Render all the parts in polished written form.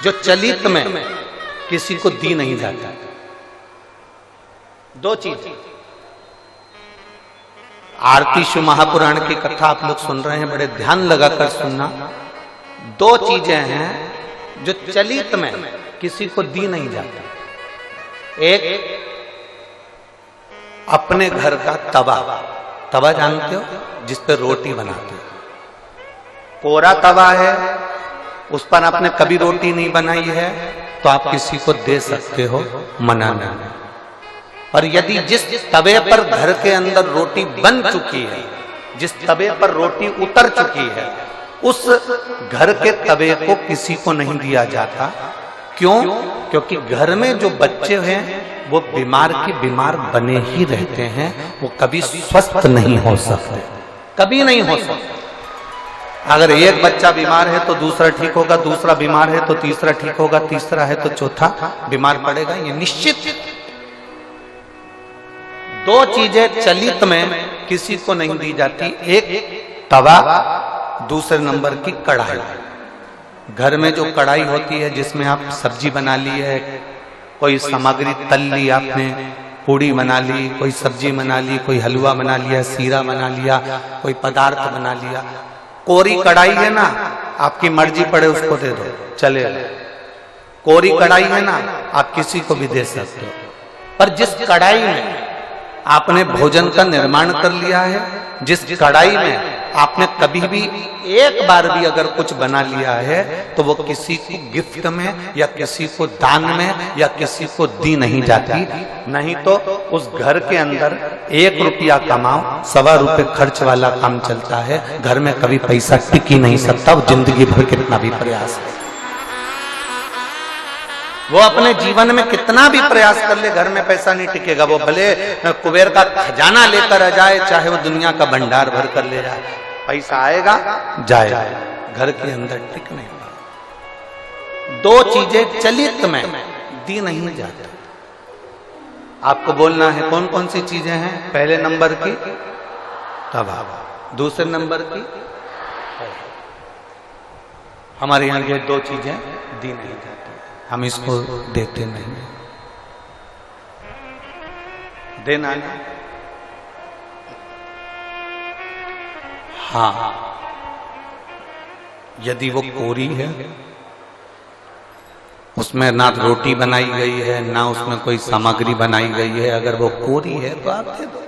जो चलित में किसी को दी नहीं जाती। दो चीज, आरती शिव महापुराण की कथा आप लोग सुन रहे हैं, बड़े ध्यान लगाकर सुनना। दो चीजें हैं जो चलित में किसी को दी नहीं जाती। एक अपने घर का तवा, तवा जानते हो जिस पे रोटी बनाते हो, कोरा तवा है, उस पर आपने कभी रोटी नहीं बनाई है तो आप किसी को दे सकते हो, मना नहीं। और यदि जिस तवे पर घर के अंदर रोटी बन चुकी है, जिस तवे पर रोटी उतर चुकी है, उस घर के तवे को किसी को नहीं दिया जाता। क्यों? क्योंकि घर में जो बच्चे हैं वो बीमार के बीमार बने ही रहते हैं, वो कभी स्वस्थ नहीं हो सकते, कभी नहीं हो सकते। अगर एक बच्चा बीमार है तो दूसरा ठीक होगा, दूसरा बीमार है तो तीसरा ठीक होगा, तीसरा है तो चौथा बीमार पड़ेगा, ये निश्चित। दो चीजें चलित में किसी को नहीं दी जाती, एक तवा, दूसरे नंबर की कढ़ाई। घर में जो कढ़ाई होती है जिसमें आप सब्जी बना ली है, कोई सामग्री तल ली आपने, पूड़ी बना ली, कोई सब्जी बना ली, कोई हलवा बना लिया, सीरा बना लिया, कोई पदार्थ बना लिया। कोरी कढ़ाई है ना, आपकी मर्जी पड़े उसको दे दो, चलेगा। कोरी कढ़ाई है ना, आप किसी को भी दे सकते हो। पर जिस कढ़ाई में आपने भोजन का निर्माण कर लिया है, जिस कढ़ाई में आपने कभी भी एक बार भी अगर कुछ बना लिया है, तो वो किसी को गिफ्ट में या किसी को दान में या किसी को दी नहीं जाती। नहीं तो उस घर के अंदर 1 रुपया कमाओ, 1.25 रुपये खर्च वाला काम चलता है। घर में कभी पैसा टिक ही नहीं सकता, वो जिंदगी भर कितना भी प्रयास है, वो अपने जीवन में कितना भी प्रयास कर ले, घर में पैसा नहीं टिकेगा। वो भले कुबेर का खजाना लेकर आ जाए, चाहे वो दुनिया का भंडार भर कर ले जाए, पैसा आएगा जाएगा, घर के अंदर टिक नहीं होगा। दो चीजें चलित में दी नहीं जाती। आपको बोलना है कौन कौन सी चीजें हैं। पहले नंबर की तवा, दूसरे नंबर की, हमारे यहां ये दो चीजें दी नहीं जाती, हम इसको देते नहीं। देना नहीं। हाँ, यदि वो कोरी है, उसमें ना रोटी बनाई गई है, ना उसमें कोई सामग्री बनाई गई है, अगर वो कोरी है तो आप दे दो।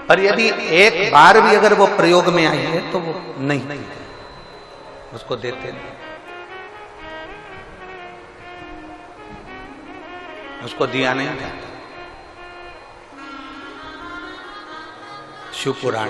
पर यदि एक बार भी अगर वो प्रयोग में आई है तो वो नहीं, उसको देते नहीं, उसको दिया नहीं जाता। शिव पुराण।